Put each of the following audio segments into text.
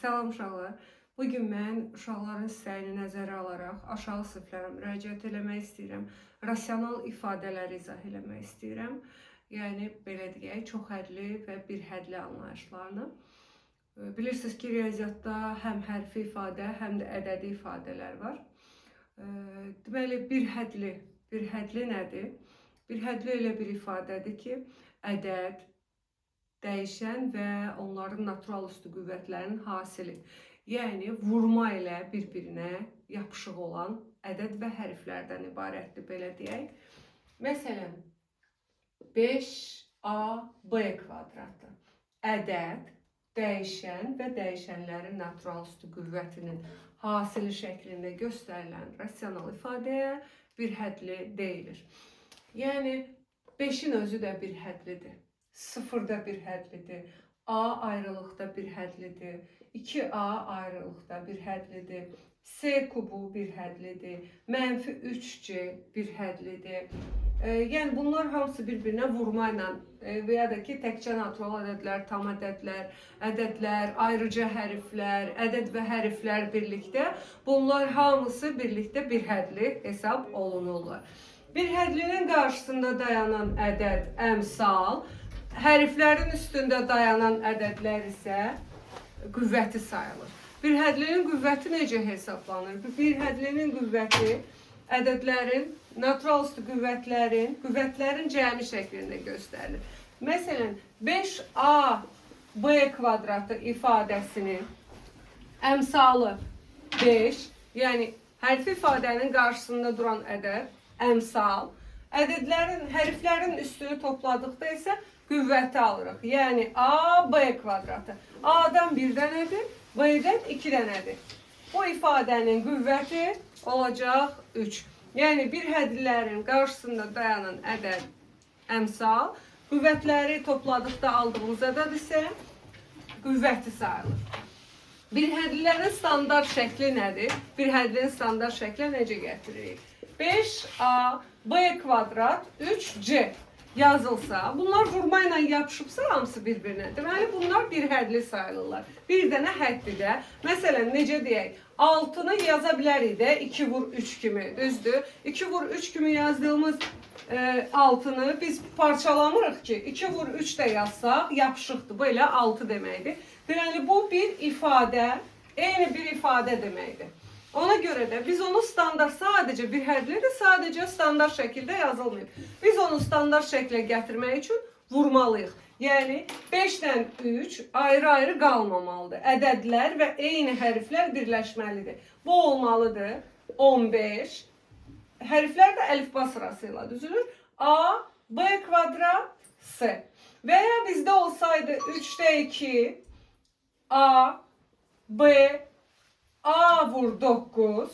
Salam uşaqlar. Bugün mən uşaqların istəyini nəzərə alaraq aşağı siniflərə müraciət eləmək istəyirəm. Rasional ifadələri izah eləmək istəyirəm. Yəni, belə deyək, çoxhədli və birhədli anlayışlarını. Bilirsiniz ki, riyaziyyatda həm hərfi ifadə, həm də ədədi ifadələr var. Deməli, birhədli nədir? Birhədli elə bir ifadədir ki, ədəd, dəyişən və onların natural üstü qüvvətlərinin hasili. Yəni, vurma ilə bir-birinə yapışıq olan ədəd və hərflərdən ibarətdir, belə deyək. Məsələn, 5AB kvadratı. Ədəd, dəyişən və dəyişənlərin natural üstü qüvvətinin hasili şəklində göstərilən rasional ifadəyə birhədli deyilir. Yəni, 5-in özü də birhədlidir. 0-da birhədlidir. A ayrılıqda birhədlidir. 2A ayrılıqda birhədlidir. C kubu birhədlidir. -3C birhədlidir. Yəni, bunlar hamısı bir-birinə vurma ilə və ya da ki, təkcə natural ədədlər, tam ədədlər, ayrıca hərflər, ədəd və hərflər birlikdə, bunlar hamısı birlikdə birhədli hesab olunurlar. Birhədlinin qarşısında dayanan ədəd əmsal, hərflərin üstündə dayanan ədədlər isə qüvvəti sayılır. Birhədlinin qüvvəti necə hesablanır? Birhədlinin qüvvəti ədədlərin, natural üstü qüvvətlərin cəmi şəklində göstərilir. Məsələn, 5AB kvadratı ifadəsinin əmsalı 5, yəni hərfi ifadənin qarşısında duran ədəd, əmsal, hərflərin üstünü topladıqda isə qüvvəti alırıq. Yəni, AB kvadratı. A-dan 1 dənədir, B-dən 2 dənədir. Bu ifadənin qüvvəti olacaq 3. Yəni, birhədlilərin qarşısında dayanan ədəd əmsal, qüvvətləri topladıqda aldığımız ədəd isə qüvvəti sayılır. Birhədlilərin standart şəkli nədir? Birhədlinin standart şəkli necə gətiririk? 5AB kvadrat 3C yazılsa, bunlar vurma ilə yapışıbsa hamısı bir-birinə. Deməli, bunlar birhədli sayılırlar. Bir dənə həddidə, məsələn, necə deyək, 6-nı yaza bilərik də 2 vur 3 kimi, düzdür? 2 vur 3 kimi yazdığımız 6-nı biz parçalamırıq ki, 2 vur 3 də yazsaq, yapışıqdır. Bu elə 6 deməkdir. Deməli, bu bir ifadə, eyni bir ifadə deməkdir. Ona görə də biz onu standart, sadəcə birhədlidir, sadəcə standart şəkildə yazılmayıb. Biz onu standart şəklə gətirmək üçün vurmalıyıq. Yəni, 5-dən 3 ayrı-ayrı qalmamalıdır. Ədədlər və eyni hərflər birləşməlidir. Bu olmalıdır 15. Hərflər də əlifba sırasıyla düzülür. A, B kvadrat, C. Və ya bizdə olsaydı 3-də 2, A, B, A vur 9.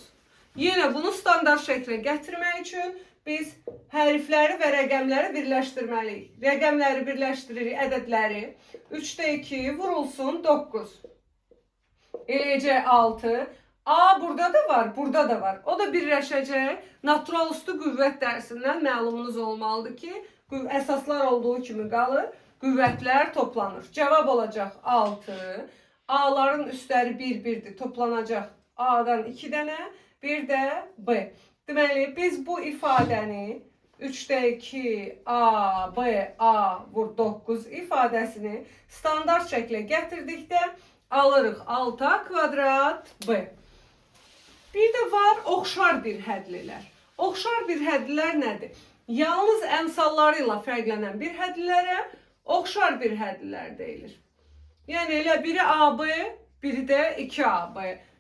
Yenə bunu standart şəklə gətirmək üçün biz hərfləri və rəqəmləri birləşdirməliyik. Rəqəmləri birləşdiririk, ədədləri. 3-də 2 vurulsun 9. Eləcək 6. A burada da var, burada da var. O da birləşəcək. Natural üstü qüvvət dərsindən məlumunuz olmalıdır ki, əsaslar olduğu kimi qalır, qüvvətlər toplanır. Cavab olacaq 6. A'ların üstləri 1-1'dir. Toplanacaq A'dan 2 dənə, bir də B. Deməli, biz bu ifadəni 3-də 2 A, B, A vur 9 ifadəsini standart şəklə gətirdikdə alırıq 6A kvadrat B. Bir də var oxşar birhədlilər. Oxşar birhədlilər nədir? Yalnız əmsalları ilə fərqlənən birhədlilərə oxşar birhədlilər deyilir. Yəni, elə biri AB, biri də 2AB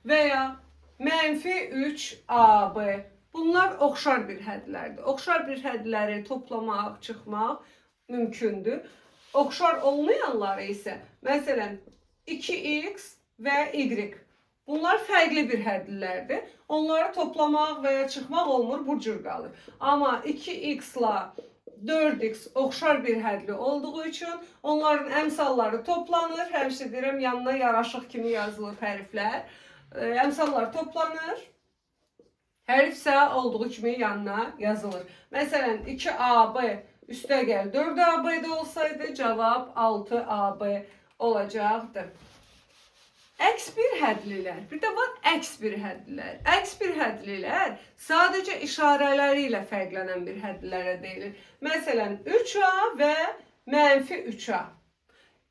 və ya -3AB. Bunlar oxşar birhədlərdir. Oxşar birhədləri toplamaq, çıxmaq mümkündür. Oxşar olmayanları isə, məsələn, 2x və y. Bunlar fərqli birhədlilərdir. Onları toplamaq və ya çıxmaq olmur, bu cür qalır. Amma 2x ilə 4x oxşar birhədli olduğu üçün onların əmsalları toplanır. Həmişə deyirəm, yanına yaraşıq kimi yazılır hərflər. Əmsallar toplanır. Hərf isə olduğu kimi yanına yazılır. Məsələn, 2AB üstə gəl 4AB-də olsaydı cavab 6AB olacaqdır. Əks bir hədlilər, bir də var əks bir hədlilər. Əks bir hədlilər sadəcə işarələri ilə fərqlənən bir hədlilərə deyilir. Məsələn, 3A və -3A.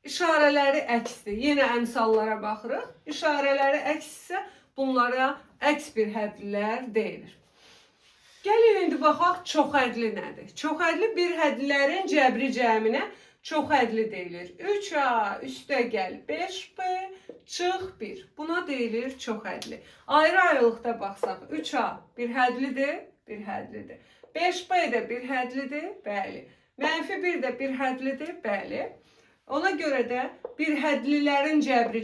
İşarələri əksdir. Yenə əmsallara baxırıq. İşarələri əkssə bunlara əks bir hədlilər deyilir. Gəlin indi baxaq çoxhədli nədir? Çoxhədli bir hədlilərin cəbri cəminə çoxhədli deyilir. 3A üstəgəl 5B çıx 1. Buna deyilir çoxhədli. Ayrı-ayrılıqda baxsaq 3A bir hədlidir, bir hədlidir. 5B də bir hədlidir, bəli. -1 də bir hədlidir, bəli. Ona görə də bir hədlilərin cəbri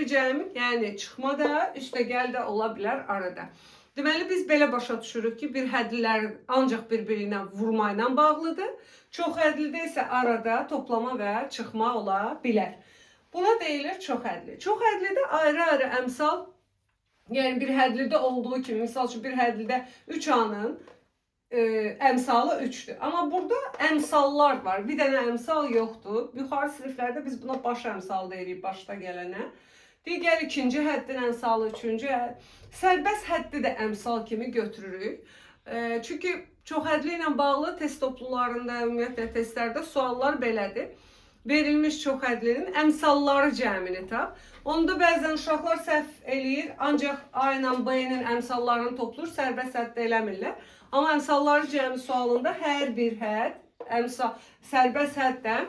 cəmi, yəni çıxma da, üstəgəl də ola bilər arada. Deməli, biz belə başa düşürük ki, bir hədlilər ancaq bir-birinə vurma ilə bağlıdır. Çoxhədlidə isə arada toplama və çıxma ola bilər. Buna deyilir çoxhədli. Çoxhədlidə ayrı-ayrı əmsal, yəni bir hədlidə olduğu kimi, misal üçün bir hədlidə 3A-nın əmsalı 3'dür. Amma burada əmsallar var. Bir dənə əmsal yoxdur. Yuxarı siniflərdə biz buna baş əmsal deyirik, başda gələnə. Digər ikinci həddin əmsalı, üçüncü hədd. Sərbəst həddi də əmsal kimi götürürük. Çünki çoxhədli ilə bağlı test toplularında, ümumiyyətlə testlərdə suallar belədir. Verilmiş çoxhədlinin əmsalları cəmini tap. Onda bəzən uşaqlar səhv eləyir, ancaq A ilə B-nin əmsallarını toplayır, sərbəst həddə eləmirlər. Amma əmsalları cəmi sualında hər bir hədd sərbəst həddən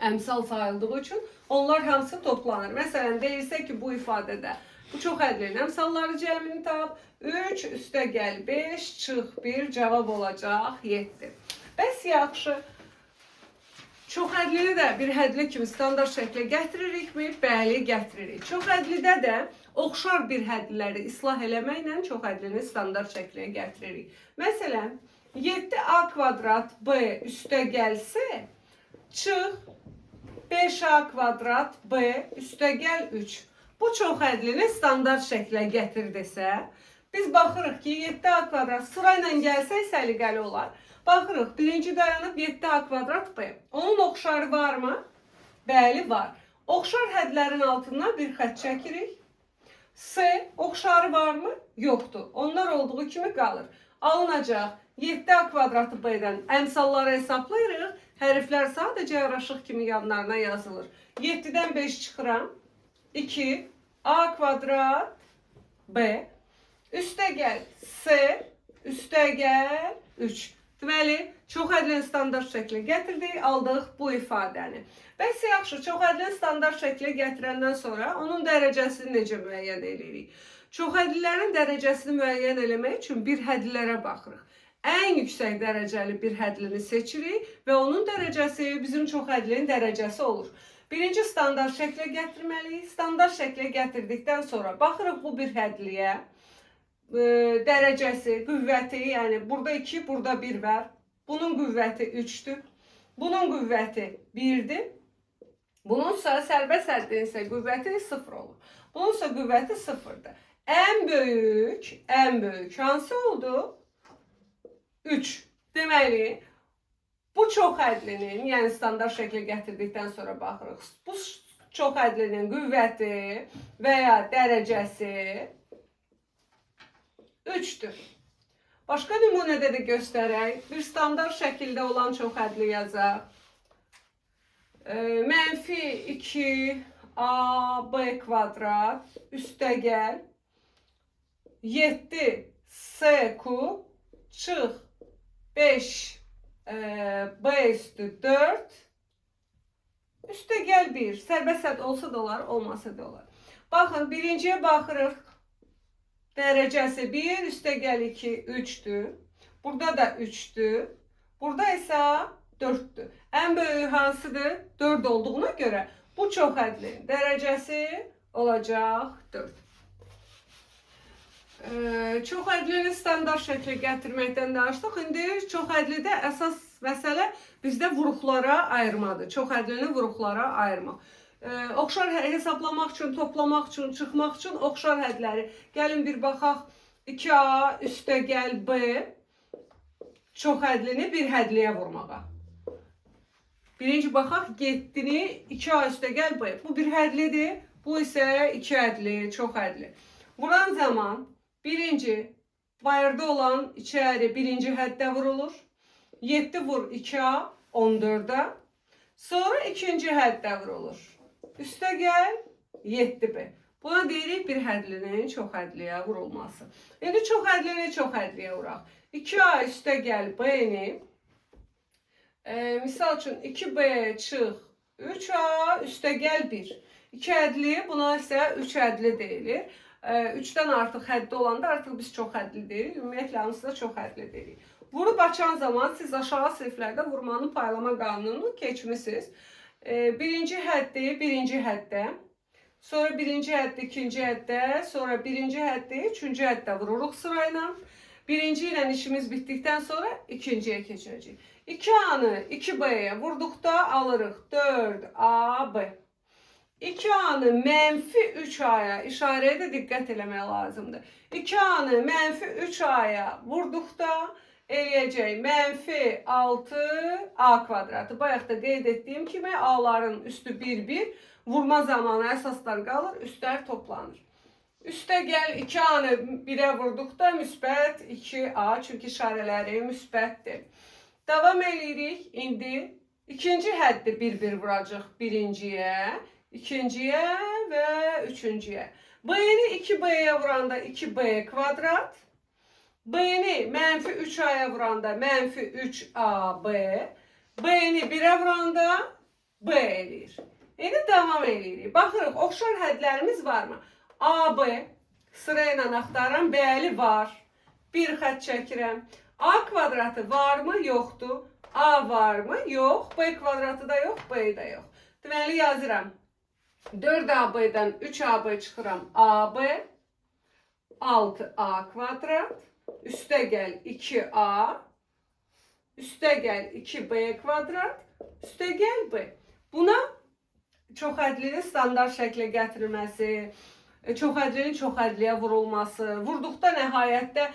əmsal sayıldığı üçün onlar hamısı toplanır. Məsələn, deyilsə ki, bu ifadədə bu çoxhədlinin əmsalları cəmini tap, 3 üstəgəl 5 çıx 1 cavab olacaq 7. Bəs yaxşı, çoxhədlini də bir hədli kimi standart şəklə gətiririkmi? Bəli, gətiririk. Çoxhədlidə də oxşar bir hədliləri islah eləməklə çoxhədlini standart şəklə gətiririk. Məsələn, 7A kvadrat B üstəgəl C çıx 5A kvadrat B üstəgəl 3. Bu çoxhədlini standart şəklə gətir desə, biz baxırıq ki, 7A kvadrat sırayla gəlsə səliqəli olar. Baxırıq, birinci dayanıb 7A kvadrat B. Onun oxşarı varmı? Bəli, var. Oxşar hədlərin altından bir xətt çəkirik. C oxşarı varmı? Yoxdur. Onlar olduğu kimi qalır. Alınacaq 7A kvadratı B-dən əmsalları hesablayırıq. Hərflər sadəcə yaraşıq kimi yanlarına yazılır. 7-dən 5 çıxıram. 2 A kvadrat B üstəgəl C üstəgəl 3. Deməli, çoxhədlini standart şəklə gətirdik, aldıq bu ifadəni. Bəs yaxşı, çoxhədlini standart şəklə gətirəndən sonra onun dərəcəsini necə müəyyən edirik? Çoxhədlilərin dərəcəsini müəyyən eləmək üçün bir hədlilərə baxırıq. Ən yüksək dərəcəli bir hədlini seçirik və onun dərəcəsi bizim çoxhədlinin dərəcəsi olur. Birinci standart şəklə gətirməliyik. Standart şəklə gətirdikdən sonra baxırıq bu bir hədliyə. Dərəcəsi, qüvvəti, yəni burada 2, burada 1 var. Bunun qüvvəti 3'dür. Bunun qüvvəti 1'dir. Bununsa sərbəst həddin isə qüvvəti 0 olur. Bununsa qüvvəti 0'dır. Ən böyük hansı oldu? 3. Deməli, bu çoxhədlinin, yəni standart şəklə gətirdikdən sonra baxırıq. Bu çoxhədlinin qüvvəti və ya dərəcəsi 3'dür. Başqa nümunədə də göstərək. Bir standart şəkildə olan çoxhədli yazaq. -2AB kvadrat üstəgəl 7C kub çıx 5B üstü 4 üstəgəl 1. Sərbəst hədd olsa da olar, olmasa da olar. Baxın, birinciyə baxırıq. Dərəcəsi 1, üstəgəl 2, 3'dür. Burada da 3'dür. Burada isə 4'dür. Ən böyüyü hansıdır? 4 olduğuna görə bu çoxhədlinin dərəcəsi olacaq 4. Çoxhədlini standart şəklə gətirməkdən danışdıq. İndi çoxhədlidə əsas məsələ bizdə vuruqlara ayırmadır. Çoxhədlini vuruqlara ayırmaq. Oxşar hesablamaq üçün, toplamaq üçün, çıxmaq üçün oxşar hədləri. Gəlin bir baxaq 2A üstəgəl B çoxhədlini bir hədliyə vurmağa. Birinci baxaq 7'ni 2A üstəgəl B. Bu bir hədlidir, Bu isə iki hədli, çox hədli. Vuran zaman birinci bayırda olan içəri birinci həddə vurulur. 7 vur 2A 14'a. Sonra ikinci həddə vurulur. Üstə gəl 7B. Buna deyirik bir hədlinin çox hədliyə vurulması. İndi çox hədlini çox hədliyə vuraq. 2A üstə gəl B-ni. Misal üçün 2B çıx 3A üstə gəl 1. 2 hədli, buna isə 3 hədli deyilir. 3'dən artıq həddi olanda artıq biz çox hədli deyirik. Ümumiyyətlə hamısı da çox hədli deyirik. Vurub açan zaman siz aşağı siniflərdə vurmanın paylama qanununu keçmisiniz. Birinci həddi birinci həddə, sonra birinci həddi ikinci həddə, sonra birinci həddi üçüncü həddə vururuq sırayla. Birinci ilə işimiz bitdikdən sonra ikinciyə keçəcəyik. 2A'nı 2B'ye vurduqda alırıq 4AB. 2A'nı mənfi 3A'ya işarəyə də diqqət eləmək lazımdır. 2A'nı mənfi 3A'ya vurduqda eləyəcək mənfi 6A kvadratı. Bayaq da qeyd etdiyim kimi A'ların üstü 1-1 vurma zamanı əsaslar qalır, üstlər toplanır. Üstə gəl 2A'nı 1'ə vurduqda müsbət 2A çünki işarələri müsbətdir. Davam eləyirik. İndi ikinci həddi 1-1 vuracaq birinciyə, ikinciyə və üçüncüyə. B'ni 2B'ye vuranda 2B kvadrat. B'ni mənfi 3A'ya vuranda mənfi 3AB. B'ni 1'ə vuranda B eləyir. İndi davam eləyirik. Baxırıq, oxşar hədlərimiz varmı? AB sırayla axtaram, bəli var. Bir xətt çəkirəm. A kvadratı varmı? Yoxdur. A varmı? Yox. B kvadratı da yox, B də yox. Deməli yazıram. 4AB-dən 3AB çıxıram. AB 6A kvadrat. Üstə gəl 2A. Üstə gəl 2B kvadrat. Üstə gəl B. Buna çox hədlinin standart şəklə gətirilməsi, çox hədlinin çox hədliyə vurulması, vurduqda nəhayətdə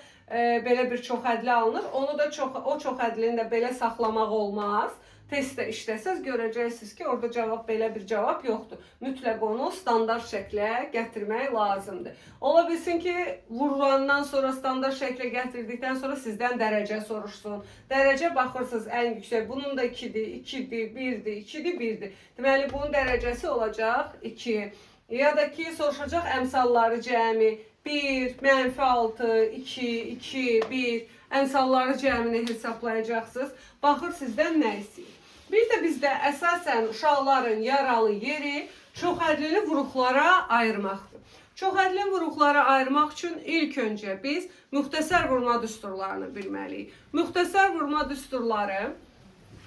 belə bir çox hədli alınır. Onu da o çox hədlini də belə saxlamaq olmaz. Testdə işləsəz görəcəksiniz ki, orada cavab belə bir cavab yoxdur. Mütləq onu standart şəklə gətirmək lazımdır. Ola bilsin ki, vurulandan sonra standart şəklə gətirdikdən sonra sizdən dərəcə soruşsun. Dərəcə baxırsınız ən yüksək. Bunun da 2'dir, 2'dir, 1'dir, 2'dir, 1'dir. Deməli bunun dərəcəsi olacaq 2. Ya da ki, soruşacaq əmsalları cəmi 1, mənfi 6, 2, 2, 1. Əmsalları cəmini hesablayacaqsınız. Baxır sizdən nə istəyir. Bir də bizdə əsasən uşaqların yaralı yeri çoxhədlili vuruqlara ayırmaqdır. Çoxhədli vuruqlara ayırmaq üçün ilk öncə biz müxtəsər vurma düsturlarını bilməliyik. Müxtəsər vurma düsturları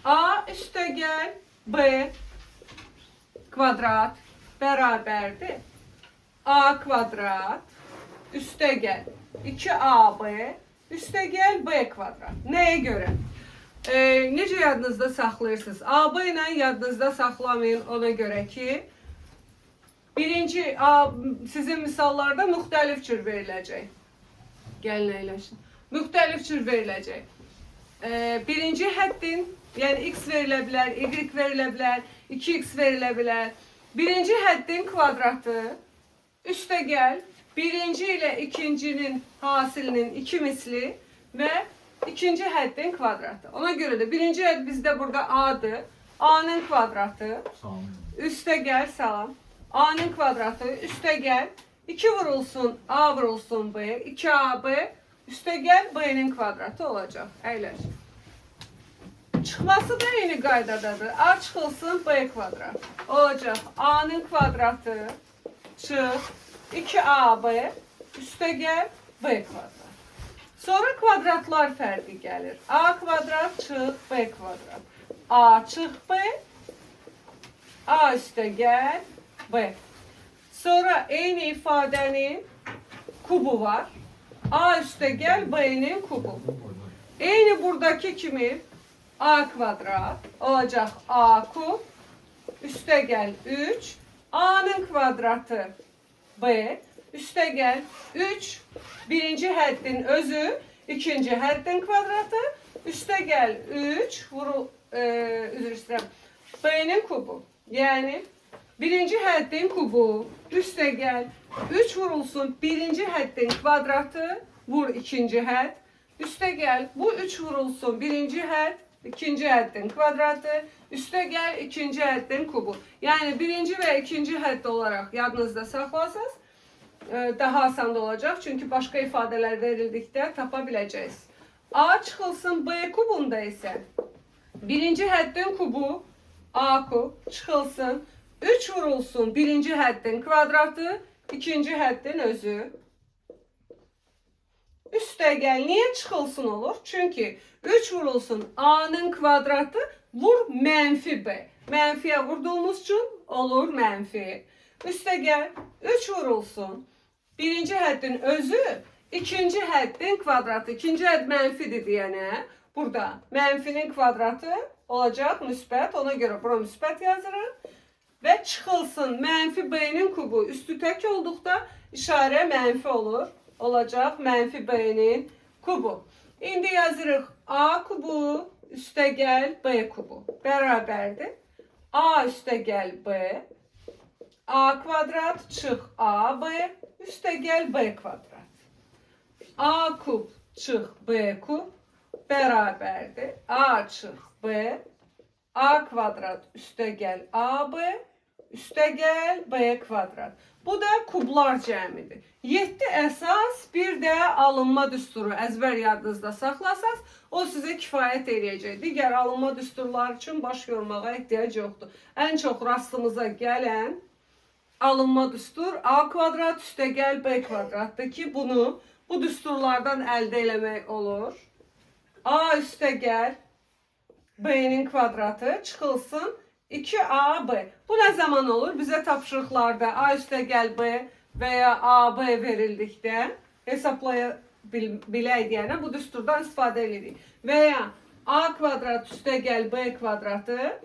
A üstə gəl B kvadrat bərabərdir. A kvadrat üstə gəl 2AB üstə gəl B kvadrat. Nəyə görə? Necə yadınızda saxlayırsınız? AB ilə yadınızda saxlamayın ona görə ki, birinci sizin misallarda müxtəlif cür veriləcək. Gəlin əyləşin. Müxtəlif cür veriləcək. Birinci həddin, yəni x verilə bilər, y verilə bilər, 2x verilə bilər. Birinci həddin kvadratı üstə gəl, birinci ilə ikincinin hasilinin 2 misli və ikinci həddin kvadratı. Ona görə də birinci hədd bizdə burada A'dır. A'nın kvadratı. Üstə gəl, salam. A'nın kvadratı üstə gəl. 2 vurulsun A vurulsun B. 2AB üstə gəl B'nin kvadratı olacaq. Əyləş. Çıxması da eyni qaydadadır. A çıxılsın B kvadrat. Olacaq. A'nın kvadratı çıx. 2AB üstə gəl B kvadrat. Sonra kvadratlar fərqi gəlir. A kvadrat çıx B kvadrat. A çıx B. A üstə gəl B. Sonra eyni ifadənin kubu var. A üstə gəl B'nin kubu. Eyni buradaki kimi A kvadrat olacaq A kub. Üstə gəl 3. A'nın kvadratı B. Üstə gəl 3. Birinci həddin özü. İkinci həddin kvadratı. Üstə gəl 3. Üzr istəyirəm. B'nin kubu. Yəni Birinci həddin kubu üstə gəl. 3 vurulsun birinci həddin kvadratı. Vur ikinci hədd. Üstə gəl. Bu 3 vurulsun birinci hədd. İkinci həddin kvadratı. Üstə gəl ikinci həddin kubu. Yəni birinci və ikinci hədd olaraq yadınızda saxlasınız. Daha asan da olacaq. Çünki başqa ifadələr verildikdə tapa biləcəksiniz. A çıxılsın B kubunda isə birinci həddin kubu A kub çıxılsın. 3 vurulsun birinci həddin kvadratı, ikinci həddin özü. Üstə gəl. Niyə çıxılsın olur? Çünki 3 vurulsun A'nın kvadratı vur mənfi B. Mənfiyə vurduğumuz üçün olur mənfi. Üstə gəl. 3 vurulsun birinci həddin özü, ikinci həddin kvadratı. İkinci hədd mənfidir deyənə. Burada mənfinin kvadratı olacaq müsbət. Ona görə bura müsbət yazırıq. Və çıxılsın mənfi B'nin kubu. Üstü tək olduqda işarə mənfi olur. Olacaq mənfi B'nin kubu. İndi yazırıq A kubu üstə gəl B kubu. Bərabərdir. A üstə gəl B. A kvadrat çıx A B. Üstə gəl B kvadrat. A kub çıx B kub. Bərabərdir. A çıx B. A kvadrat üstə gəl AB. Üstə gəl B kvadrat. Bu da kublar cəmidir. 7 əsas, bir də alınma düsturu əzbər yadınızda saxlasaz, o sizə kifayət eləyəcək. Digər alınma düsturları üçün baş yormağa ehtiyac yoxdur. Ən çox rastımıza gələn alınma düstur A kvadrat üstə gəl B kvadratdır ki, bunu bu düsturlardan əldə eləmək olur. A üstə gəl B'nin kvadratı çıxılsın 2AB. Bu nə zaman olur? Bizə tapşırıqlarda A üstə gəl B və ya AB verildikdə hesablaya bilək deyənə bu düsturdan istifadə edirik. Və ya A kvadrat üstə gəl B kvadratı,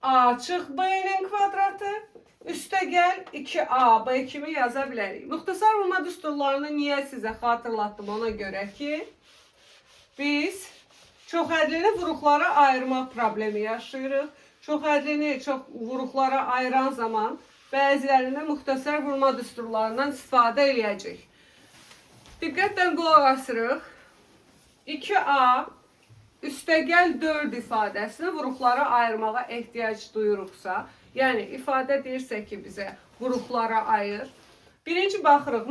A çıx B'nin kvadratı, üstə gəl 2AB kimi yaza bilərik. Müxtəsar vurma düsturlarını niyə sizə xatırlatdım ona görə ki, biz çoxhədlini vuruqlara ayırmaq problemi yaşayırıq. Çoxhədlini vuruqlara ayıran zaman bəzilərində müxtəsər vurma düsturlarından istifadə eləyəcək. Diqqətlə qulaq asırıq. 2A üstə gəl 4 ifadəsini vuruqlara ayırmağa ehtiyac duyuruqsa, yəni ifadə deyirsə ki, bizə vuruqlara ayır. Birinci baxırıq,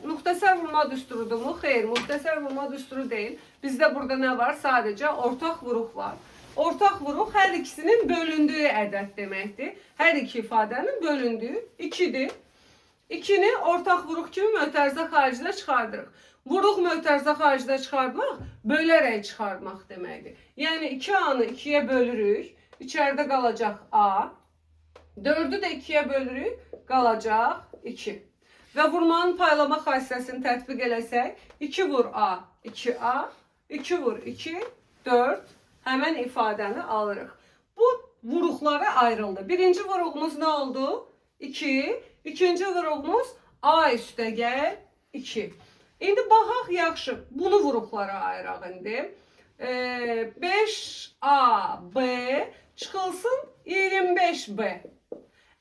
müxtəsər vurma düsturudurmu? Xeyr, müxtəsər vurma düsturu deyil. Bizdə burada nə var? Sadəcə ortaq vuruq var. Ortaq vuruq hər ikisinin bölündüyü ədəd deməkdir. Hər iki ifadənin bölündüyü 2-dir. 2-ni ortaq vuruq kimi mötərizə xaricində çıxardırıq. Vuruq mötərizə xaricində çıxartmaq, bölərək çıxartmaq deməkdir. Yəni 2A-nı 2-yə bölürük, içəridə qalacaq A. 4-ü də 2-yə bölürük, qalacaq 2. Və vurmanın paylama xassəsini tətbiq eləsək, 2 vur A, 2A, 2 vur 2, 4. Həmən ifadəni alırıq. Bu vuruqlara ayrıldı. Birinci vuruğumuz nə oldu? 2. İkinci vuruğumuz A üstə gəl 2. İndi baxaq yaxşı. Bunu vuruqlara ayıraq indi. 5AB çıxılsın 25B.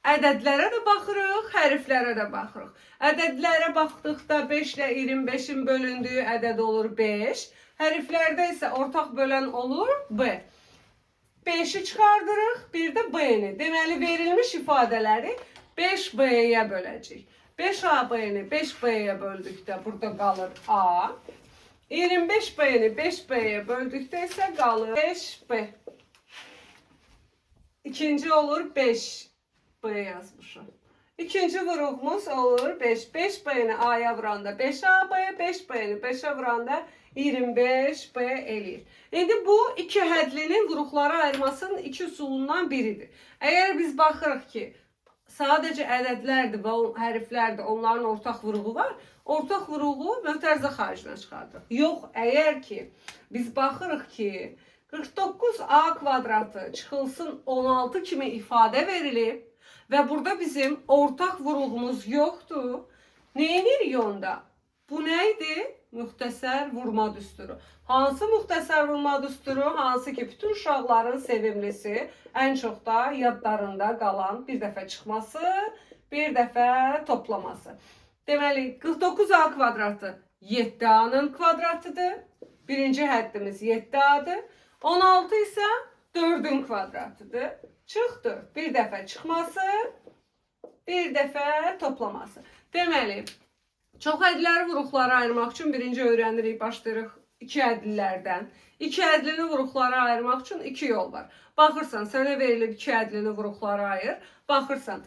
Ədədlərə də baxırıq, hərflərə də baxırıq. Ədədlərə baxdıqda 5 ilə 25-in bölündüyü ədəd olur 5. Hərflərdə isə ortaq bölən olur B. 5-i çıxardırıq, bir də B-ni. Deməli, verilmiş ifadələri 5B-yə böləcək. 5AB-ni 5B-yə böldükdə burada qalır A. 25B-ni 5B-yə böldükdə isə qalır 5B. İkinci olur 5B yazmışım. İkinci vuruğumuz olur 5. 5B-ni A-ya vuranda 5AB, 5B-ni 5-ə vuranda 25B eləyir. İndi bu iki hədlinin vuruqlara ayırmasının iki üsulundan biridir. Əgər biz baxırıq ki, sadəcə ədədlərdir və hərflərdir, onların ortaq vuruğu var, ortaq vuruğu mötərizə xaricinə çıxardırıq. Yox, əgər ki, biz baxırıq ki, 49A kvadratı çıxılsın 16 kimi ifadə verilib və burada bizim ortaq vuruğumuz yoxdur. Nə edirik onda? Bu neydi? Müxtəsər vurma düsturu. Hansı müxtəsər vurma düsturu? Hansı ki, bütün uşaqların sevimlisi, ən çox da yadlarında qalan bir dəfə çıxması, bir dəfə toplaması. Deməli, 49a kvadratı 7a'nın kvadratıdır. Birinci həddimiz 7a'dır. 16 isə 4'ün kvadratıdır. Çıx 4. Bir dəfə çıxması, bir dəfə toplaması. Deməli, çox ədləri vuruqlara ayırmaq üçün birinci öyrənirik, başlayırıq iki ədlilərdən. İki ədlini vuruqlara ayırmaq üçün iki yol var. Baxırsan, sənə verilib iki ədlini vuruqlara ayır. Baxırsan,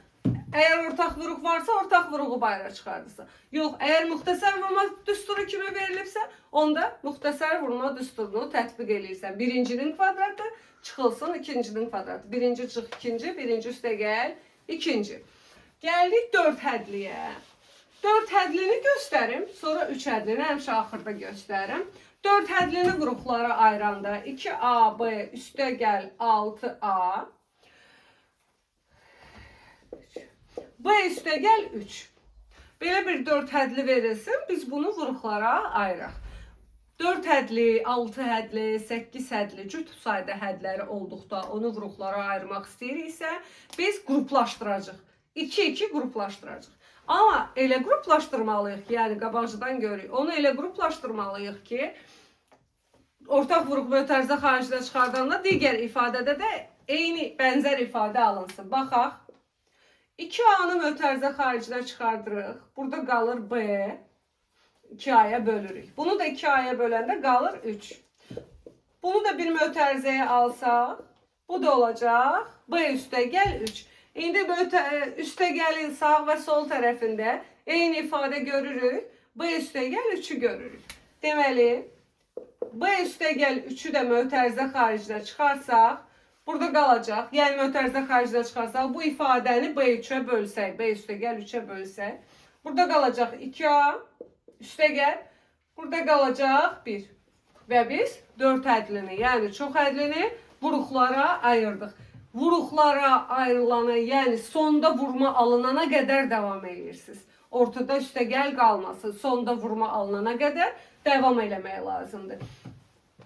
əgər ortaq vuruq varsa, ortaq vuruğu bayıra çıxardırsa. Yox, əgər müxtəsər vurma düsturu kimi verilibsə, onda müxtəsər vurma düsturunu tətbiq edirsən. Birincinin kvadratı çıxılsın ikincinin kvadratı. Birinci çıx ikinci, birinci üstə gəl ikinci. Gəldik 4 hədliyə. 4 hədlini göstərim, sonra 3 hədlini həmişə axırda göstərim. 4 hədlini vuruqlara ayıranda 2AB üstə gəl 6A. B üstə gəl 3. Belə bir 4 hədli verilsin, biz bunu vuruqlara ayıraq. 4 hədli, 6 hədli, 8 hədli, cüt sayda hədləri olduqda onu vuruqlara ayırmaq istəyiriksə, biz qruplaşdıracaq. 2-2 qruplaşdıracaq. Amma elə qruplaşdırmalıyıq ki, yəni qabaqcıdan görürük. Onu elə qruplaşdırmalıyıq ki, ortaq vuruq mötərizə xaricdə çıxardanda digər ifadədə də eyni bənzər ifadə alınsın. Baxaq. 2A'nı mötərizə xaricdə çıxardırıq. Burada qalır B. 2A'ya bölürük. Bunu da 2A'ya böləndə qalır 3. Bunu da bir mötərizəyə alsaq, bu da olacaq. B üstə gəl 3. İndi üstə gəlin sağ və sol tərəfində eyni ifadə görürük. B üstə gəl 3'ü görürük. Deməli, B üstə gəl 3'ü də mötərizə xaricdə çıxarsaq, burada qalacaq. Yəni mötərizə xaricdə çıxarsaq, bu ifadəni B3'ə bölsək, B üstə gəl 3'ə bölsək, burada qalacaq 2A, üstə gəl, burada qalacaq 1. Və biz 4 hədlini, yəni çox hədlini vuruqlara ayırdıq. Vuruqlara ayrılana, yəni sonda vurma alınana qədər davam edirsiniz. Ortada üstə gəl qalmasın, sonda vurma alınana qədər davam eləmək lazımdır.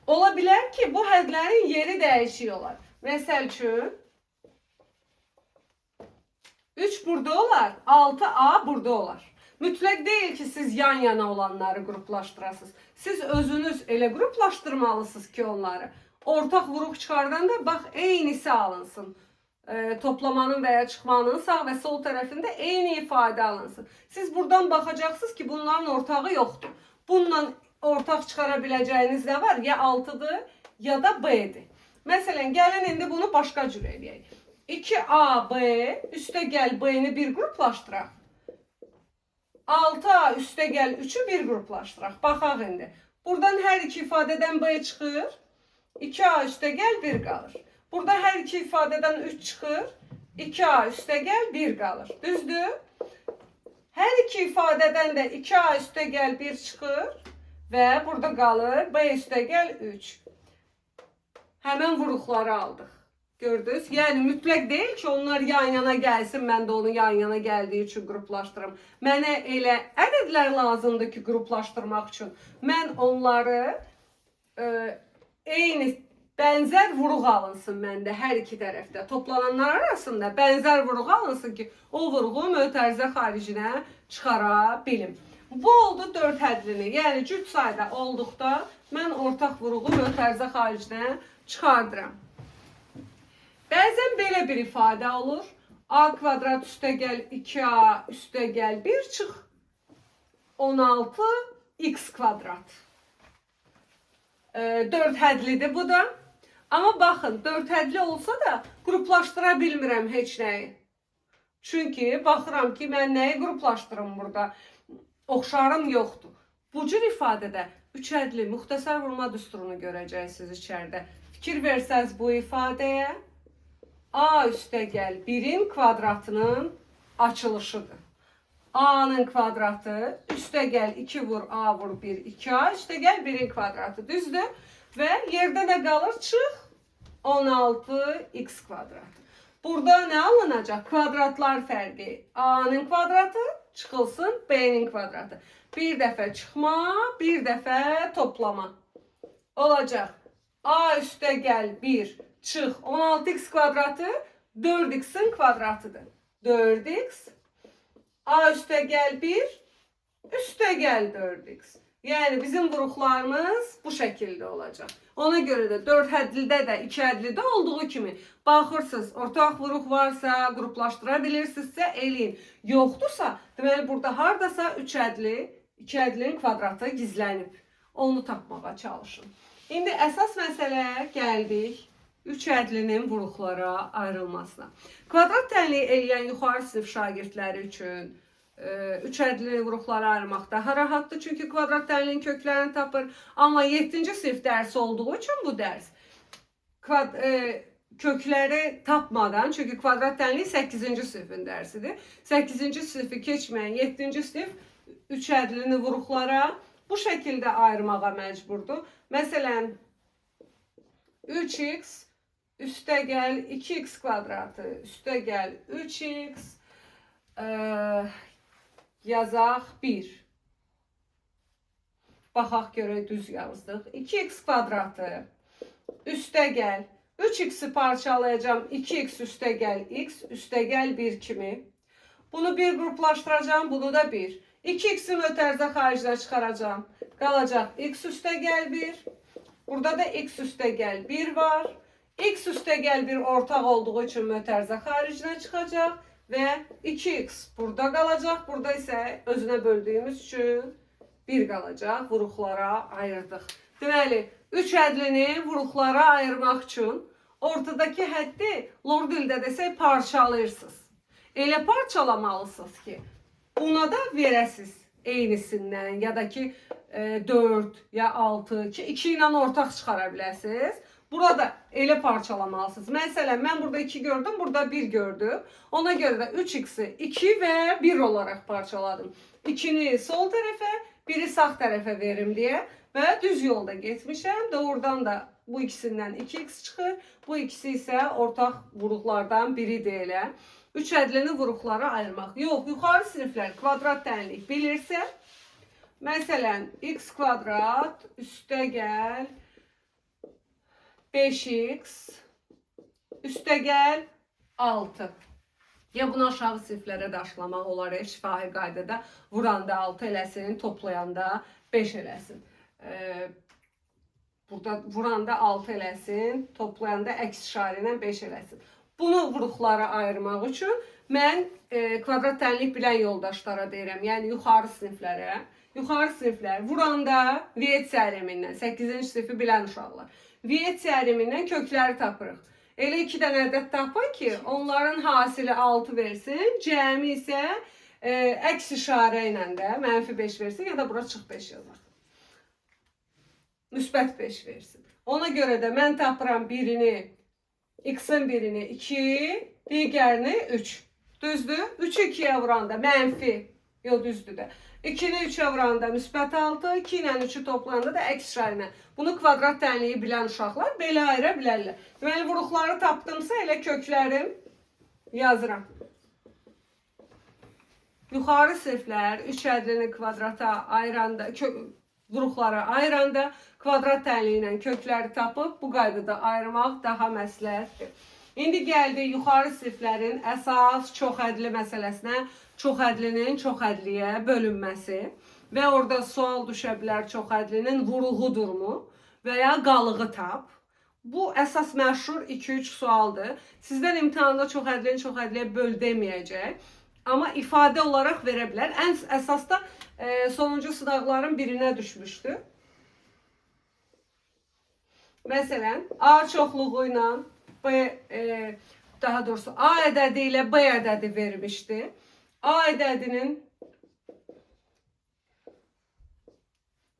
Ola bilər ki, bu hədlərin yeri dəyişik olar. Məsəl üçün, 3 burada olar, 6A burada olar. Mütləq deyil ki, siz yan-yana olanları qruplaşdırasınız. Siz özünüz elə qruplaşdırmalısınız ki, onları. Ortaq vuruq çıxardanda bax eynisi alınsın. Toplamanın və ya çıxmanın sağ və sol tərəfində eyni ifadə alınsın. Siz buradan baxacaqsınız ki, bunların ortağı yoxdur. Bununla ortaq çıxara biləcəyiniz nə var? Ya 6'dır, ya da B-dir. Məsələn, gəlin indi bunu başqa cür eləyək. 2AB üstə gəl B-ni bir qruplaşdıraq. 6A üstə gəl 3'ü bir qruplaşdıraq. Baxaq indi. Buradan hər iki ifadədən B çıxır. 2A üstə gəl 1 qalır. Burada hər iki ifadədən 3 çıxır. 2A üstə gəl 1 qalır. Düzdür? Hər iki ifadədən də 2A üstə gəl 1 çıxır. Və burada qalır B üstə gəl 3. Həmən vuruqları aldıq. Gördünüz? Yəni mütləq deyil ki, onlar yan-yana gəlsin, mən də onu yan-yana gəldiyi üçün qruplaşdırım. Mənə elə ədədlər lazımdır ki, qruplaşdırmaq üçün. Mən onları eyni bənzər vuruq alınsın məndə hər iki tərəfdə. Toplananlar arasında bənzər vuruq alınsın ki, o vuruğu mötərizə xaricinə çıxara bilim. Bu oldu 4 hədlini. Yəni cüt sayda olduqda mən ortaq vuruğu mötərizə xaricinə çıxardıram. Bəzən belə bir ifadə olur. A kvadrat üstə gəl 2A üstə gəl 1 çıx 16x kvadrat. 4 hədlidir bu da. Amma baxın, 4 hədli olsa da qruplaşdıra bilmirəm heç nəyi. Çünki baxıram ki, mən nəyi qruplaşdırım burada? Oxşarım yoxdur. Bu cür ifadədə 3 hədli müxtəsər vurma düsturunu görəcəksiniz içəridə. Fikir versəz bu ifadəyə, A üstə gəl 1'in kvadratının açılışıdır. A'nın kvadratı üstə gəl 2 vur A vur 1 2A üstə gəl 1'in kvadratı düzdür. Və yerdə nə qalır? Çıx 16x kvadrat. Burada nə alınacaq? Kvadratlar fərqi. A'nın kvadratı çıxılsın b-nin kvadratı. Bir dəfə çıxma, bir dəfə toplama. Olacaq. A üstə gəl 1 çıx 16x kvadratı 4x'in kvadratıdır. 4x A üstə gəl 1 üstə gəl 4x. Yəni bizim vuruqlarımız bu şəkildə olacaq. Ona görə də 4 hədlidə də 2 hədlidə olduğu kimi baxırsınız, ortaq vuruq varsa, qruplaşdıra bilirsinizsə eləyin. Yoxdursa, deməli burada hardasa 3 hədli, 2 hədlinin kvadratı gizlənib. Onu tapmağa çalışın. İndi əsas məsələyə gəldik. 3 hədlinin vuruqlara ayrılmasına. Kvadrat tənliyi eləyən yuxarı sinif şagirdləri üçün 3 hədli vuruqlara ayırmaq daha rahatdır. Çünki kvadrat tənliyin köklərini tapır. Amma 7-ci sinif dərsi olduğu üçün bu dərs kökləri tapmadan, çünki kvadrat tənliyi 8-ci sinifin dərsidir. 8-ci sinifi keçməyən 7-ci sinif 3 hədlini vuruqlara bu şəkildə ayırmağa məcburdur. Məsələn, 3x üstə gəl 2x kvadratı üstə gəl 3x yazaq 1. Baxaq görək düz yazdıq. 2x kvadratı üstə gəl 3x'i parçalayacağım. 2x üstə gəl x üstə gəl 1 kimi. Bunu bir qruplaşdıracağım. Bunu da 1. 2x'i mötərizə xaricinə çıxaracağım. Qalacaq x üstə gəl 1. Burada da x üstə gəl 1 var. X üstə gəl 1 ortaq olduğu üçün mötərizə xaricinə çıxacaq. Və 2x burada qalacaq. Burada isə özünə böldüyümüz üçün 1 qalacaq. Vuruqlara ayırdıq. Deməli, 3 hədlini vuruqlara ayırmaq üçün ortadakı həddi lor dildə desək parçalayırsınız. Elə parçalamalısınız ki, buna da verəsiz eynisindən ya da ki 4 ya 6 ki 2 ilə ortaq çıxara biləsiniz. Burada elə parçalamalısınız. Məsələn, mən burada 2 gördüm, burada 1 gördüm. Ona görə də 3x'i 2 və 1 olaraq parçaladım. 2'ni sol tərəfə, 1'i sağ tərəfə verim deyə və düz yolda getmişəm. Doğrudan da bu ikisindən 2x çıxır. Bu ikisi isə ortaq vuruqlardan biridir elə. 3 hədlini vuruqlara ayırmaq. Yox, yuxarı siniflər kvadrat tənlik bilirsə, məsələn, x kvadrat üstə gəl 5x üstə gəl 6. Ya bunu aşağı siniflərə daşlamaq olar, şifahi qaydada vuranda 6 eləsin, toplayanda 5 eləsin. Burada vuranda 6 eləsin, toplayanda əks işarə ilə 5 eləsin. Bunu vuruqlara ayırmaq üçün mən kvadrat tənlik bilən yoldaşlara deyirəm, yəni yuxarı siniflərə. Yuxarı siniflər vuranda Viet teoremindən 8-ci sinifi bilən uşaqlar. Viet teoremindən kökləri tapırıq. Elə 2 dənə ədəd tapın ki, onların hasili 6 versin, cəmi isə əks işarə ilə də mənfi 5 versin ya da bura çıx 5 yazar. Müsbət 5 versin. Ona görə də mən tapıram birini, x-in birini 2, digərini 3. Düzdür? 3'ü 2'ye vuranda mənfi, yox düzdür də. 2'ni 3'e vuranda müsbət 6, 2 ilə 3'ü toplayanda da əks işarə. Bunu kvadrat tənliyi bilən uşaqlar belə ayıra bilərlər. Deməli, vuruqları tapdımsa elə köklərim yazıram. Yuxarı siniflər 3 hədlini kvadrata ayıranda, vuruqlara ayıranda kvadrat tənliyi ilə kökləri tapıb bu qaydada ayırmaq daha məsləhətdir. İndi gəldi yuxarı siniflərin əsas çox hədli məsələsinə, çox hədlinin çox hədliyə bölünməsi və orada sual düşə bilər çox hədlinin vuruğudurmu və ya qalığı tap. Bu əsas məşhur 2-3 sualdır. Sizdən imtahanda çox hədlini çox hədliyə böl deməyəcək. Amma ifadə olaraq verə bilər. Ən əsas da sonuncu sınaqların birinə düşmüşdü. Məsələn, A çoxluğu ilə daha doğrusu A ədədi ilə B ədədi vermişdi. A ədədinin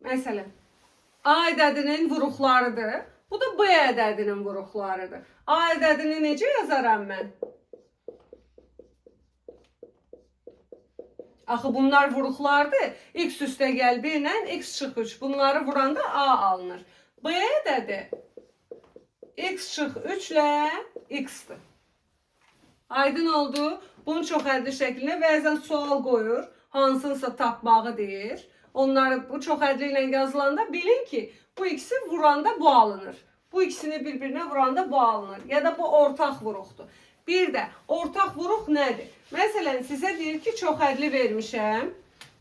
məsələn A ədədinin vuruqlarıdır. Bu da B ədədinin vuruqlarıdır. A ədədini necə yazaram mən? Axı bunlar vuruqlardır. X üstə gəl 1 ilə x çıx 3. Bunları vuranda A alınır. B ədədi x çıx 3 ilə x-dir. Aydın oldu. Bunu çox hədli şəklində bəzən sual qoyur. hansınsa tapmağı deyir. Onları bu çox hədli ilə yazılanda bilin ki, bu ikisi vuranda bu alınır. Bu ikisini bir-birinə vuranda bu alınır. Ya da bu ortaq vuruqdur. Bir də ortaq vuruq nədir? Məsələn, sizə deyir ki, çox hədli vermişəm.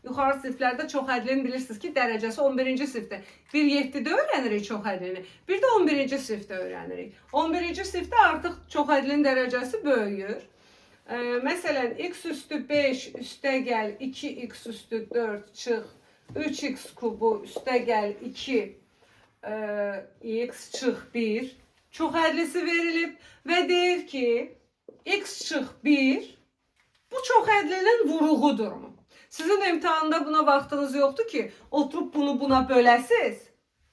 Yuxarı siniflərdə çox hədlini bilirsiniz ki, dərəcəsi 11-ci sinifdə. 1-7-də öyrənirik çox hədlini. Bir də 11-ci sinifdə öyrənirik. 11-ci sinifdə artıq çox hədlinin dərəcəsi böyüyür. Məsələn, x üstü 5 üstə gəl 2x üstü 4 çıx 3x kubu üstə gəl 2 x çıx 1 çox hədlisi verilib və deyir ki, x çıx 1 bu çox hədlinin vuruğudur. Sizin imtahanda buna vaxtınız yoxdur ki, oturup bunu buna böləsiz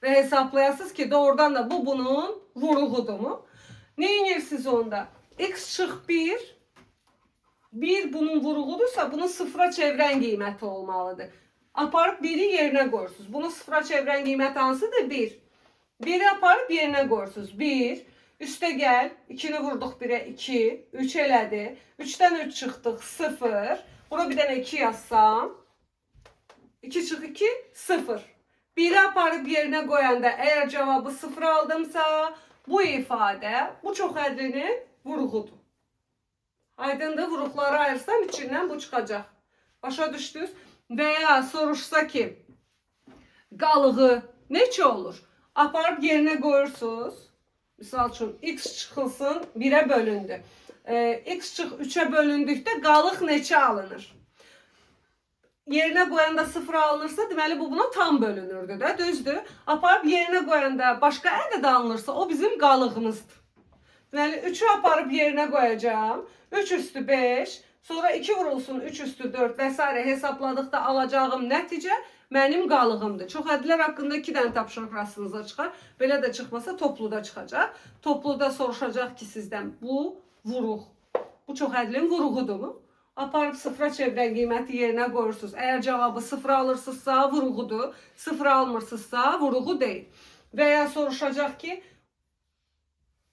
və hesaplayasınız ki, doğrudan da bu bunun vuruğudur mu? Ne inirsiniz onda? X çıx 1, 1 bunun vuruğudursa bunu sıfıra çevirən qiyməti olmalıdır. Aparıb 1'i yerine qoyursunuz. Bunu sıfıra çevirən qiymət hansıdır? 1. 1'i aparıb yerine qoyursunuz. 1. Üstə gəl. 2'ni vurduq 1'e 2. 3 elədi. 3'dən 3 çıxdıq 0. Buna bir dənə 2 yazsam. 2 çıx 2 0. 1'i aparıb yerine qoyanda eğer cevabı 0 aldımsa bu ifadə bu çox hədlinin vuruğudur. Aydındır, vuruqları ayırsam içindən bu çıxacaq. Başa düşdünüz? Veya soruşsa ki qalığı neçə olur? Aparıb yerine qoyursunuz. Misal üçün x çıxılsın 1'e bölündü. X çıx 3'e bölündükdə qalıq neçə alınır? Yerine qoyanda 0 alınırsa deməli bu buna tam bölünürdü də, düzdür? Aparıb yerine qoyanda başqa ədəd alınırsa o bizim qalığımızdır. Deməli 3'ü aparıb yerine qoyacağım. 3 üstü 5, sonra 2 vurulsun 3 üstü 4 vesaire hesapladıqda alacağım nəticə mənim qalığımdır. Çox hədlər haqqında 2 dənə tapşırıq rastınıza çıxar. Belə də çıxmasa topluda çıxacaq. Topluda soruşacaq ki sizdən bu vuruq. Bu çox hədlin vuruğudurmu? Aparıb sıfıra çevirən qiyməti yerinə qoyursunuz. Əgər cavabı 0 alırsınızsa vuruğudur. 0 almırsınızsa vuruğu deyil. Və ya soruşacaq ki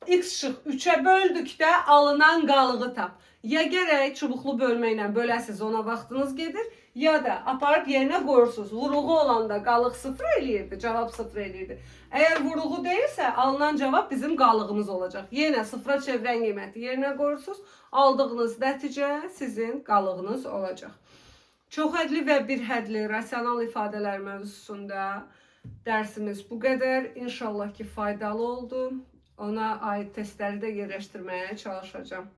x çıx 3'e böldükdə alınan qalığı tap. Ya gərək çubuqlu bölmə ilə böləsiz, ona vaxtınız gedir. Ya da aparıb yerinə qoyursunuz. Vuruğu olanda qalıq 0 eləyirdi, cavab 0 eləyirdi. Əgər vuruğu deyilsə alınan cavab bizim qalığımız olacaq. Yenə sıfıra çevirən qiyməti yerinə qoyursunuz. Aldığınız nəticə sizin qalığınız olacaq. Çox hədli və bir hədli rasional ifadələr mövzusunda dərsimiz bu qədər. İnşallah ki faydalı oldu. Ona ait testləri də yerləşdirməyə çalışacağım.